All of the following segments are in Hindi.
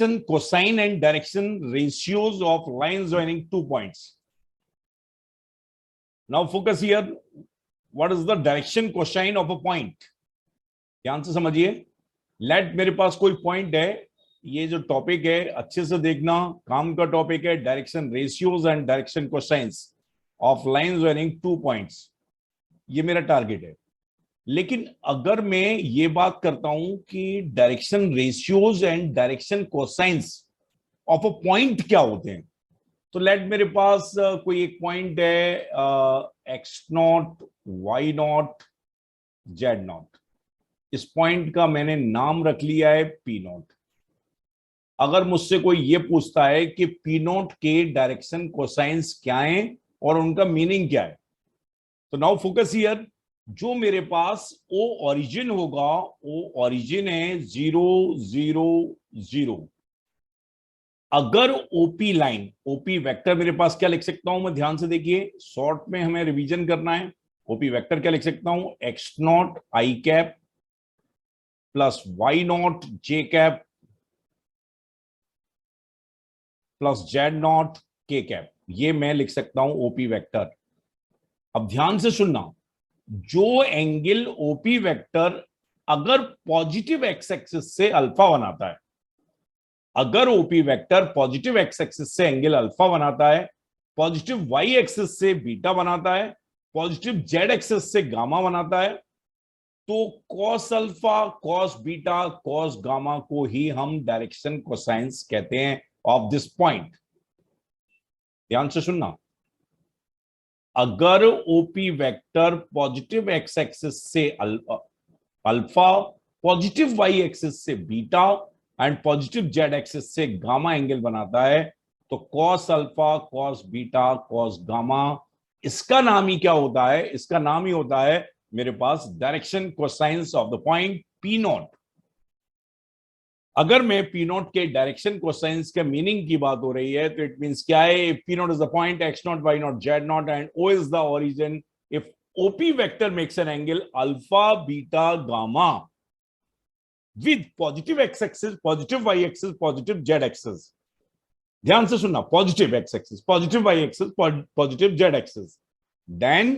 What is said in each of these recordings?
cosine and direction ratios of lines joining 2 points. Now focus here. What is the direction cosine of a point? ध्यान से समझिए. लेट मेरे पास कोई पॉइंट है. ये जो टॉपिक है अच्छे से देखना, काम का टॉपिक है direction ratios and direction cosines of lines joining 2 points. ये मेरा टारगेट है. लेकिन अगर मैं ये बात करता हूं कि direction ratios and direction cosines of a point क्या होते हैं, तो लेट मेरे पास कोई एक पॉइंट है x0, y0, z0. इस पॉइंट का मैंने नाम रख लिया है p0. अगर मुझसे कोई ये पूछता है कि p0 के डायरेक्शन कोसाइंस क्या हैं और उनका मीनिंग क्या है, तो नाउ फोकस हियर. जो मेरे पास ओ ओरिजिन होगा, ओ ओरिजिन है 0 0 0. अगर ओपी लाइन, ओपी वेक्टर मेरे पास क्या लिख सकता हूं मैं, ध्यान से देखिए, शॉर्ट में हमें रिवीजन करना है. ओपी वेक्टर क्या लिख सकता हूं, x0 i cap plus y0 j cap plus z0 k cap. ये मैं लिख सकता हूं ओपी वेक्टर. अब ध्यान से सुनना, जो एंगल ओपी वेक्टर अगर पॉजिटिव एक्स एक्सिस से अल्फा बनाता है, अगर OP vector positive x axis से एंगल अल्फा बनाता है, पॉजिटिव वाई एक्सिस से बीटा बनाता है, पॉजिटिव जेड एक्सिस से गामा बनाता है, तो cos alpha, cos beta, cos gamma को ही हम डायरेक्शन कोसाइंस कहते हैं ऑफ दिस पॉइंट. ध्यान से सुनना, अगर OP vector positive x axis से अल्फा, पॉजिटिव वाई एक्सिस से beta and positive z axis से गामा एंगल बनाता है, तो cos alpha, cos beta, cos gamma, इसका नाम ही क्या होता है, इसका नाम ही होता है मेरे पास direction cosines of the point p0. अगर मैं p0 के डायरेक्शन कोसाइंस के मीनिंग की बात हो रही है, तो इट मींस क्या है, p0 is the point x0 y0 z0 and o is the origin. If OP vector makes an angle alpha beta gamma with positive x axis, positive y axis, positive z axis. ध्यान से सुनना, positive x axis, positive y axis, positive z axis. Then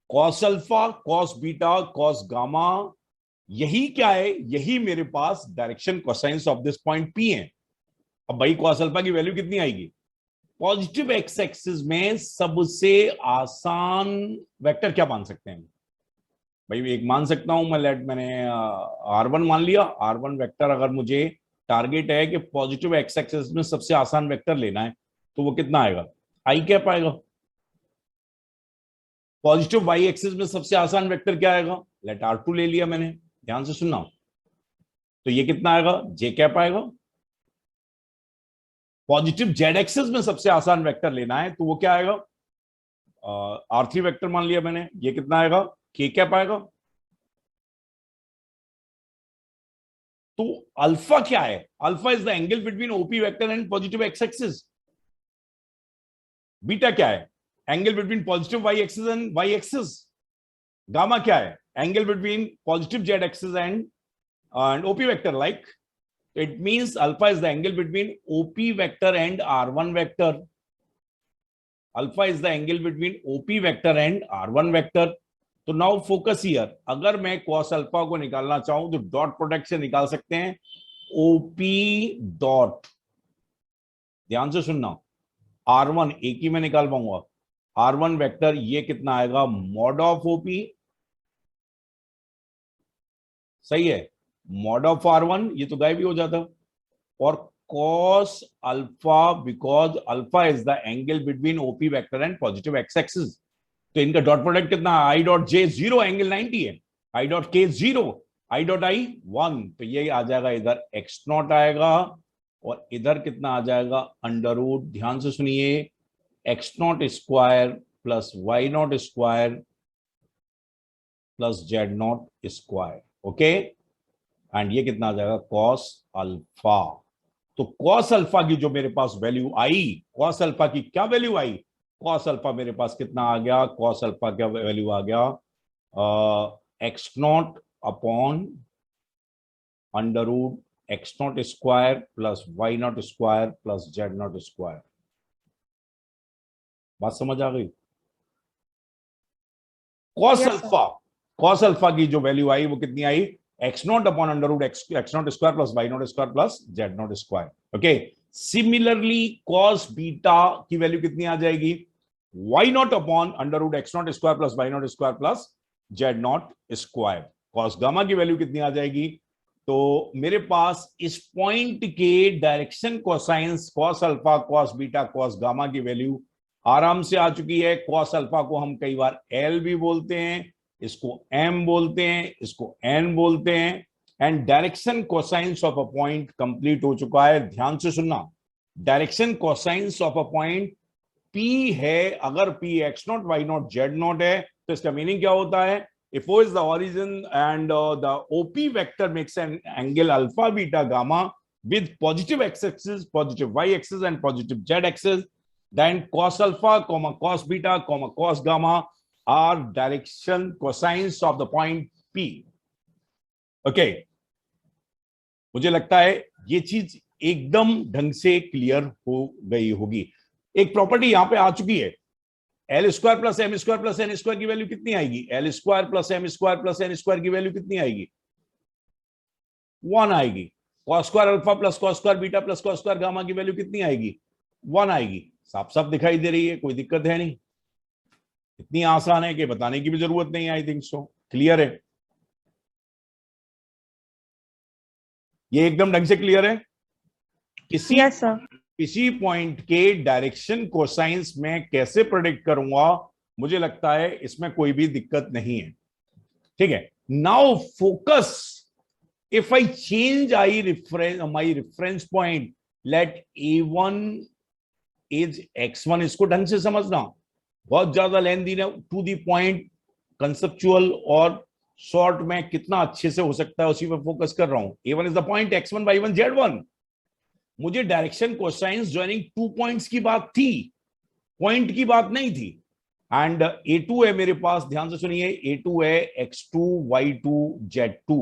cos alpha, cos beta, cos gamma, यही क्या है, यही मेरे पास direction cosines of this point p है. अब भाई cos alpha की वैल्यू कितनी आएगी, पॉजिटिव एक्स एक्सिस में सबसे आसान वेक्टर क्या मान सकते हैं भाई, एक मान सकता हूं मैं, मैंने R1 मान लिया. R1 वेक्टर अगर मुझे टारगेट है कि पॉजिटिव एक्स एक्सिस में सबसे आसान वेक्टर लेना है, तो वो कितना आएगा, आई कैप आएगा. पॉजिटिव वाई एक्सिस में सबसे आसान वेक्टर क्या आएगा, लेट R2 ले लिया मैंने. ध्यान से सुनना, तो ये कितना आएगा, जे कैप आएगा. पॉजिटिव जेड एक्सिस में सबसे आसान वेक्टर लेना है, तो वो क्या आएगा, R3 वेक्टर मान लिया मैंने, ये कितना आएगा, के कैप आएगा. तो अल्फा क्या है, alpha is the angle between OP vector and positive x axis. Beta क्या है, angle between positive Y axis and y axis. Gamma क्या है, angle between positive z axis and OP vector. Like it means alpha is the angle between OP vector and R1 vector. Alpha is the angle between OP vector and R1 vector. तो नाउ फोकस हियर, अगर मैं cos अल्फा को निकालना चाहूं तो डॉट प्रोडक्ट से निकाल सकते हैं, ओपी डॉट. ध्यान से सुनना, R1 एक ही में निकाल पाऊंगा, R1 वेक्टर ये कितना आएगा, मॉड ऑफ ओपी. सही है, मॉड ऑफ R1, ये तो गायब ही हो जाता. और cos alpha, because alpha is the angle between OP vector and positive x axis. तो इनका डॉट प्रोडक्ट कितना, आई डॉट जे 0, एंगल 90 है, आई डॉट के 0, आई डॉट आई 1. तो ये आ जाएगा, इधर x0 आएगा और इधर कितना आ जाएगा, अंडर रूट. ध्यान से सुनिए, x0 square plus y0 square plus z0 square. Okay, and ये कितना आ जाएगा, cos अल्फा. तो cos अल्फा की जो मेरे पास वैल्यू आई, cos अल्फा की क्या वैल्यू आई, cos अल्फा मेरे पास कितना आ गया, cos अल्फा क्या वैल्यू आ गया, x0 upon under root x not square plus why not square plus Z not square. बात समझ आ गई? Cos Yes, sir. Alpha, cos alpha की जो वैल्यू आई वो कितनी आई? X naught upon under root x not square plus why not square plus Z not square. Okay, similarly cos beta की वैल्यू कितनी आ जाएगी? Y naught upon under root x not square plus why not square plus Z not square. Cos gamma की वैल्यू कितनी आ जाएगी? तो मेरे पास इस पॉइंट के direction cosines cos alpha cos beta cos gamma की वैल्यू आराम से आ चुकी है। कॉस अल्फा को हम कई बार एल भी बोलते हैं, इसको एम बोलते हैं, इसको एन बोलते हैं। And direction cosines of a point complete हो चुका है। ध्यान से सुनना, direction cosines of a point P है। अगर P x not y not z not है तो इसका मीनिंग क्या होता है? If O is the origin and the OP vector makes an angle alpha beta gamma with positive x-axis, positive y-axis, and positive z-axis, then cos alpha, cos beta, cos gamma are direction cosines of the point P. Okay, मुझे लगता है ये चीज एकदम ढंग से क्लियर हो गई होगी। एक प्रॉपर्टी यहां पे आ चुकी है, L square plus M square plus N square की वैल्यू कितनी आएगी? L square plus M square plus N square की वैल्यू कितनी आएगी? 1 आएगी। Cos square alpha plus cos square beta plus cos square gamma की वैल्यू कितनी आएगी? 1 आएगी। साफ साफ दिखाई दे रही है, कोई दिक्कत है नहीं। इतनी आसान है कि बताने की भी जरूरत नहीं है। आई थिंक सो क्लियर है, ये एकदम ढंग से क्लियर है। किसी Yes, sir. किसी पॉइंट के डायरेक्शन कोसाइंस में कैसे प्रेडिक्ट करूंगा, मुझे लगता है इसमें कोई भी दिक्कत नहीं है। ठीक है, now focus, if I change I reference my reference point, let a1 is x1। इसको ढंग से समझना, बहुत ज्यादा लेंदी है, टू दी पॉइंट, कंसेप्चुअल और शॉर्ट में कितना अच्छे से हो सकता है उसी पर फोकस कर रहा हूं। a1 is the point, x1 y1 z1। मुझे डायरेक्शन कोसाइंस ज्वाइनिंग 2 पॉइंट्स की बात थी, पॉइंट की बात नहीं थी। एंड a2 है मेरे पास, ध्यान से सुनिए, a2 है x2 y2 z2।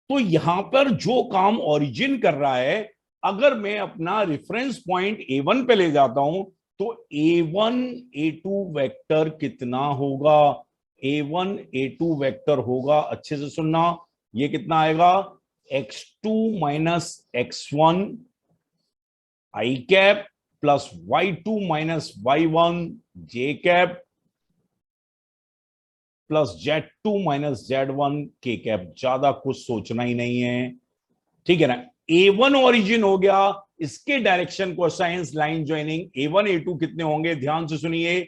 तो यहां पर जो काम ओरिजिन कर रहा है, अगर मैं अपना रेफरेंस पॉइंट a1 पे ले जाता हूं तो a1 a2 वेक्टर कितना होगा? a1 a2 वेक्टर होगा, अच्छे से सुनना, ये कितना आएगा? x2 minus x1 I cap plus y2 minus y1 J cap plus z2 minus z1 K cap. ज्यादा कुछ सोचना ही नहीं है, ठीक है ना। a1 ओरिजिन हो गया, इसके direction cosines line joining a1 a2 कितने होंगे? ध्यान से सुनिए,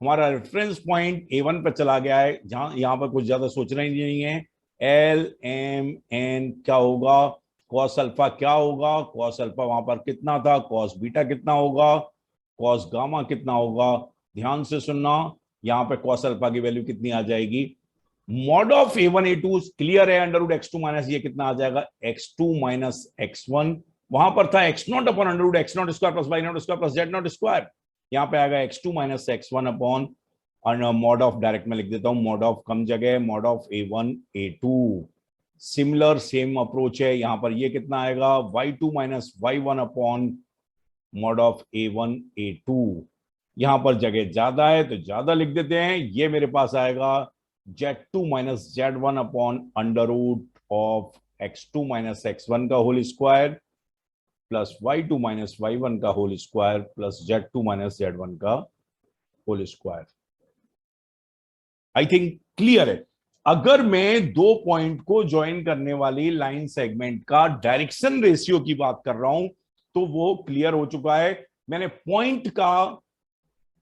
हमारा रेफरेंस पॉइंट a1 पे चला गया है, जहां यहां पर कुछ ज्यादा सोचना ही नहीं है। एल एम एन क्या होगा? कॉस अल्फा क्या होगा? कॉस अल्फा वहां पर कितना था? कॉस बीटा कितना होगा? कॉस गामा कितना होगा? ध्यान से सुनना, यहां पे कॉस अल्फा की वैल्यू कितनी आ जाएगी? Mod of a1 a2 clear है, अंडर रूट x2 माइनस ये कितना आ जाएगा? x2 minus x1। वहां पर था x not upon under root x not square plus y not square plus z not square. यहां पे आएगा x2 minus x1 upon, mod of direct में लिख देता हूं, मॉड ऑफ कम जगह, mod of a1 a2। Similar same approach है, यहां पर ये कितना आएगा? y2 minus y1 upon mod of a1 a2। यहां पर जगह ज्यादा है तो ज्यादा लिख देते हैं, ये मेरे पास आएगा z2 minus z1 upon under root of x2 minus x1 का whole square plus y2 minus y1 का whole square plus z2 minus z1 का whole square. I think clear है। अगर मैं दो पॉइंट को ज्वाइन करने वाली लाइन सेगमेंट का डायरेक्शन रेशियो की बात कर रहा हूं तो वो क्लियर हो चुका है। मैंने पॉइंट का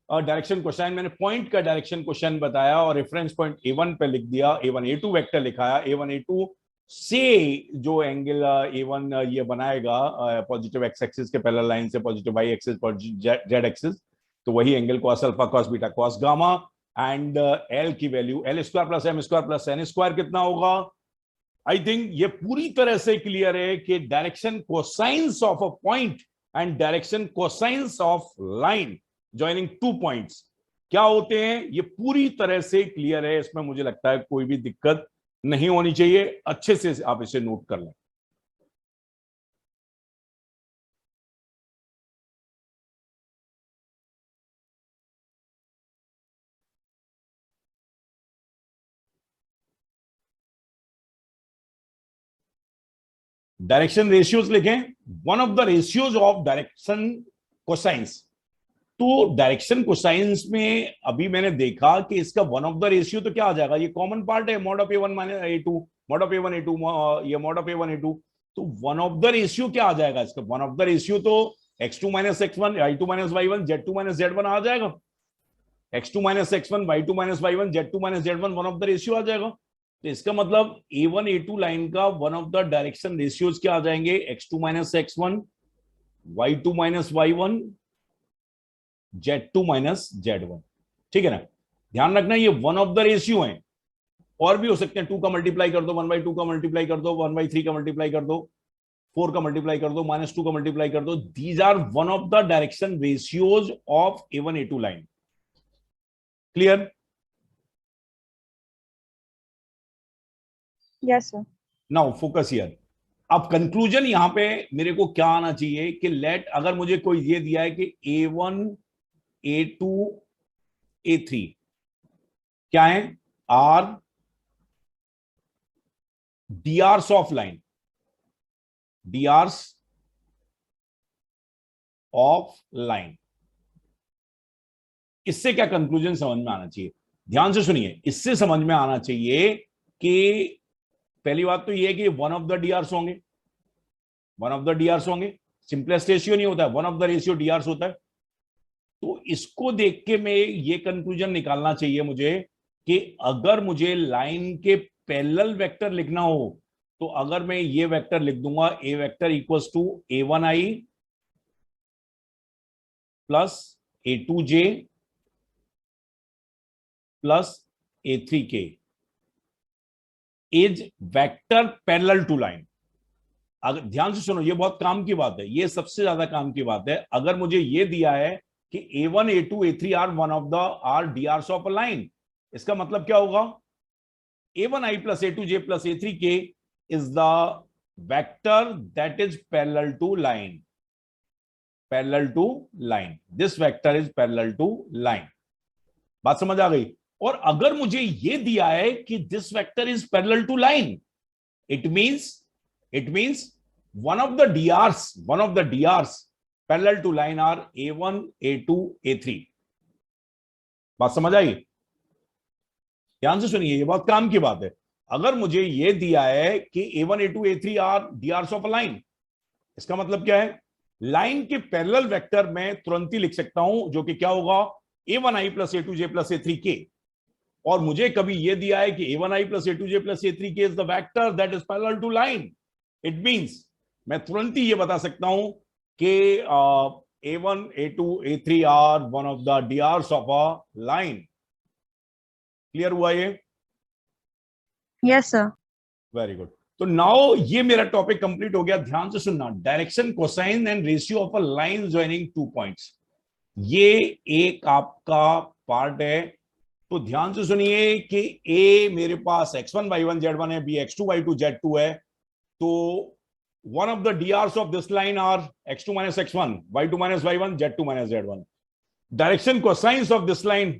डायरेक्शन क्वेश्चन, मैंने पॉइंट का डायरेक्शन क्वेश्चन बताया और रेफरेंस पॉइंट a1 पे लिख दिया, a1 a2 वेक्टर लिखाया। a1 a2 से जो एंगल a1 ये बनाएगा पॉजिटिव एक्स एक्सिस के पैरेलल लाइन से पॉजिटिव वाई एक्सिस पर जेड एक्सिस, तो वही angle cos alpha cos beta cos gamma. And L की value L square plus M square plus N square कितना होगा? आई थिंक ये पूरी तरह से क्लियर है कि direction cosines of a point and direction cosines of line joining 2 points क्या होते हैं, ये पूरी तरह से क्लियर है। इसमें मुझे लगता है कोई भी दिक्कत नहीं होनी चाहिए, अच्छे से आप इसे नोट कर लें। डायरेक्शन रेशियोज लिखें, one of the ratios of direction cosines. तो डायरेक्शन कोसाइंस में अभी मैंने देखा कि इसका वन ऑफ द रेशियो तो क्या आ जाएगा, ये कॉमन पार्ट है, mod of A1 minus A2, mod of A1 A2, ये मॉड ऑफ A1 A2। तो वन ऑफ द रेशियो क्या आ जाएगा इसका, वन ऑफ द रेशियो तो x2 minus x1, y2 minus y1, z2 minus z1 आ जाएगा। x2 minus x1, y2 minus y1, z2 minus z1 one of the ratio आ जाएगा। तो इसका मतलब A1 A2 लाइन का one of the direction ratios क्या आ जाएंगे, x2 minus x1, y2 minus y1, z2 minus z1। ठीक है ना, ध्यान रखना ये वन ऑफ द रेशियो है, और भी हो सकते हैं, 2 का मल्टीप्लाई कर दो, 1/2 का मल्टीप्लाई कर दो, 1/3 का मल्टीप्लाई कर दो, 4 का मल्टीप्लाई कर दो, -2 का मल्टीप्लाई कर दो। These are one of the direction ratios of A1 A2 line. Clear? Yes sir. Now focus here. अब कंक्लूजन यहां पे मेरे को क्या आना चाहिए कि लेट, अगर मुझे कोई ये दिया है कि A1 A2 A3 क्या है, are DRs of line, DRs of line. इससे क्या कंक्लूजन समझ में आना चाहिए, ध्यान से सुनिए। इससे समझ में आना चाहिए कि पहली बात तो यह है कि वन ऑफ द डीआरस होंगे, वन ऑफ द डीआरस होंगे, सिंपलेस्ट रेशियो नहीं होता है, वन ऑफ द रेशियो डीआरस होता है। तो इसको देख के मैं ये कंक्लूजन निकालना चाहिए मुझे कि अगर मुझे लाइन के पैरेलल वेक्टर लिखना हो, तो अगर मैं ये वेक्टर लिख दूंगा, A vector equals to A1i plus A2j plus A3k is vector parallel to line. अगर ध्यान से सुनो, ये बहुत काम की बात है, ये सबसे ज्यादा काम की बात है। अगर मुझे ये दिया है कि A1 A2 A3 are one of the are DRs of a line, इसका मतलब क्या होगा, A1i plus A2j plus A3k is the vector that is parallel to line, parallel to line, this vector is parallel to line। बात समझ आ गई? और अगर मुझे ये दिया है कि this vector is parallel to line, it means one of the drs parallel to line are A1 A2 A3। बात समझ आई? ध्यान से सुनिए, ये बहुत काम की बात है। अगर मुझे ये दिया है कि A1 A2 A3 are DRs of a line, इसका मतलब क्या है, लाइन के पैरेलल वेक्टर में तुरंत ही लिख सकता हूं, जो कि क्या होगा, A1i plus A2j plus A3k। और मुझे कभी ये दिया है कि A1i plus A2j plus A3k is the vector that is parallel to line, it means मैं तुरंत ही ये बता सकता हूं कि A1 A2 A3 are one of the DRs of a line. Clear हुआ ये? Yes sir. Very good. तो नाउ ये मेरा टॉपिक कंप्लीट हो गया। ध्यान से सुनना, direction cosine and ratio of a line joining two points, ये एक आपका पार्ट है। तो ध्यान से सुनिए कि ए मेरे पास x1 y1 z1 है, बी x2 y2 z2 है। तो one of the DRs of this line are x2 minus x1, y2 minus y1, z2 minus z1। Direction cosines of this line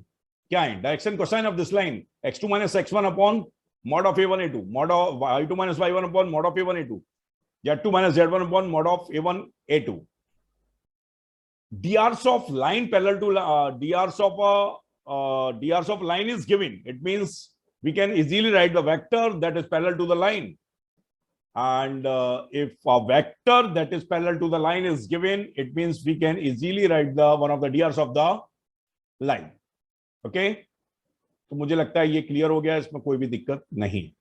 क्या है, direction cosine of this line x2 minus x1 upon mod of A1 A2, mod of y2 minus y1 upon mod of A1 A2, z2 minus z1 upon mod of A1 A2। drs of line parallel to drs of line is given, it means we can easily write the vector that is parallel to the line, and if a vector that is parallel to the line is given, it means we can easily write the one of the drs of the line। okay, तो मुझे लगता है ये क्लियर हो गया, इसमें कोई भी दिक्कत नहीं।